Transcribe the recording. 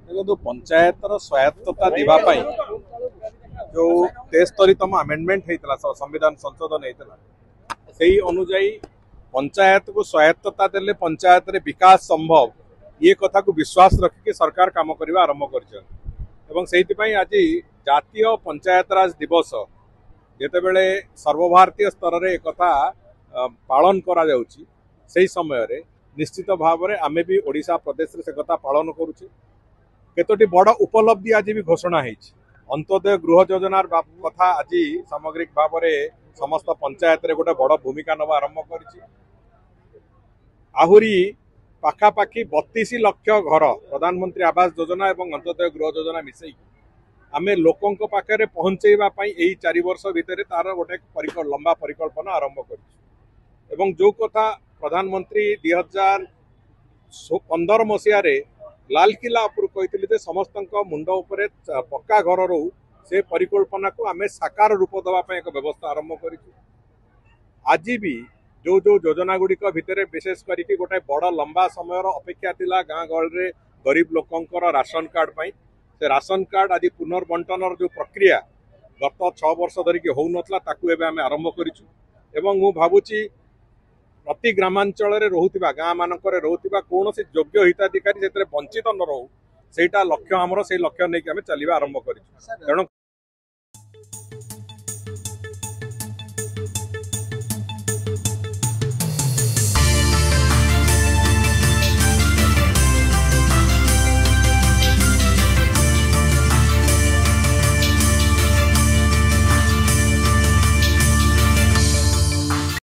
देखो पंचायतर स्वायत्तता देवाई जो 73तम आमेंडमेंट होता संविधान संशोधन होता से अनुजाई पंचायत को स्वायत्तता देले पंचायत रे विकास संभव ये कथा को विश्वास रखिक सरकार काम करने आरंभ कर आज जातीय पंचायतराज दिवस जितेबले सर्वभारतीय स्तर में एक पालन करा जाउची सेही समय रे निश्चित भाव में आमे भी ओडिशा प्रदेश रे से कथा पालन करूचे केतोटी बड़ उपलब्धि आज भी घोषणा होईची अंत्योदय गृह योजनार कथा आज सामग्रिक भाव में समस्त पंचायत रे गोटे बड़ भूमिका नवा आरंभ करिछि आहुरी पाखापाखि 32 लाख घर प्रधानमंत्री आवास योजना और अंत्योदय गृह योजना मिसई आमे लोकों पाखे पहुंचेबा यही 4 वर्ष भितर तार गोटे लंबा परिकल्पना आरंभ कर जो कथा प्रधानमंत्री 2015 मसीह लालकिला कही समस्त मुंड उपर पक्का घर रो से परिकल्पना को आमे साकार रूप देवाई एक व्यवस्था आरंभ कर आज भी जो जो योजना गुड़िक भितर विशेष करके गोटे बड़ लंबा समय अपेक्षा थिला गाँ गहल गरीब लोकंकर राशन कार्ड पाई से राशन कार्ड आज पुनर्बंटन जो प्रक्रिया गत 6 वर्ष धरिकी हो नथला ताकू एबे आमे आरंभ करिछु एवं मु भाबुची प्रति ग्रामांचल रे रहुतिबा गाँ मानकर रहुतिबा कोनोसी योग्य हिताधिकारी जेतरे वंचित न रहू सेटा लक्ष्य हमरो से लक्ष्य नै कि आमे चलिबा आरंभ करिछु तेणु